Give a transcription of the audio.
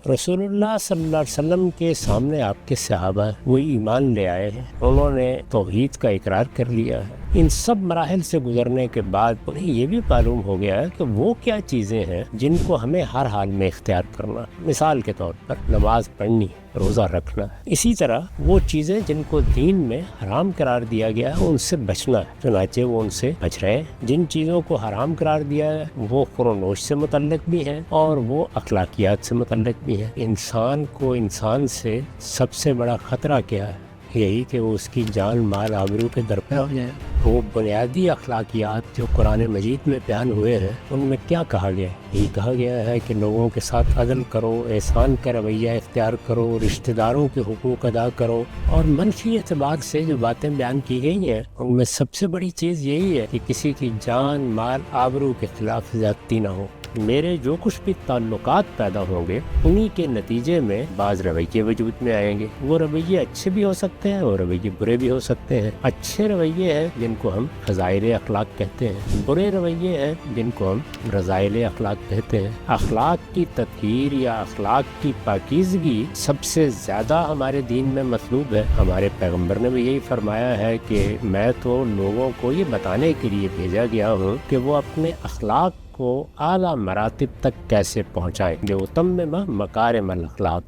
रसूलुल्लाह सल्लल्लाहु अलैहि वसल्लम के सामने आपके सहाबा वो ईमान ले आए हैं, उन्होंने तौहीद का इकरार कर लिया है। इन सब मराहिल से गुजरने के बाद उन्हें ये भी मालूम हो गया है कि वो क्या चीज़ें हैं जिनको हमें हर हाल में इख्तियार करना। मिसाल के तौर पर नमाज पढ़नी, रोज़ा रखना। इसी तरह वो चीज़ें जिनको दीन में हराम करार दिया गया है उनसे बचना है, चुनाचे वो उनसे बच रहे हैं। जिन चीज़ों को हराम करार दिया है वो खुरोनोश से मुतल्लिक भी हैं और वो अखलाकियात से मुतल्लिक भी हैं। इंसान को इंसान से सबसे बड़ा ख़तरा क्या है? यही कि वो उसकी जान माल आबरू के दर पे हो जाए। वो बुनियादी अखलाकियात जो कुरान मजीद में बयान हुए हैं उनमें क्या कहा गया है? यही कहा गया है कि लोगों के साथ अदल करो, एहसान का रवैया इख्तियार करो, रिश्तेदारों के हुकूक अदा करो। और मनफी एतबार से जो बातें बयान की गई हैं उनमें सबसे बड़ी चीज़ यही है कि किसी की जान माल आबरू के खिलाफ ज़्यादती ना हो। मेरे जो कुछ भी ताल्लुकात पैदा होंगे उन्हीं के नतीजे में बाज़ रवैये वजूद में आएंगे। वो रवैये अच्छे भी हो सकते हैं और रवैये बुरे भी हो सकते हैं। अच्छे रवैये हैं जिनको हम फ़ज़ाइल अखलाक कहते हैं, बुरे रवैये हैं जिनको हम रज़ाइल अखलाक कहते हैं। अखलाक की तत्हीर या अखलाक की पाकीज़गी सबसे ज़्यादा हमारे दीन में मतलूब है। हमारे पैगम्बर ने भी यही फरमाया है कि मैं तो लोगों को ये बताने के लिए भेजा गया हूँ कि वो अपने अखलाक को आला मरातिब तक कैसे पहुँचाएं। जो उत्तम मकारिम अल अखलाक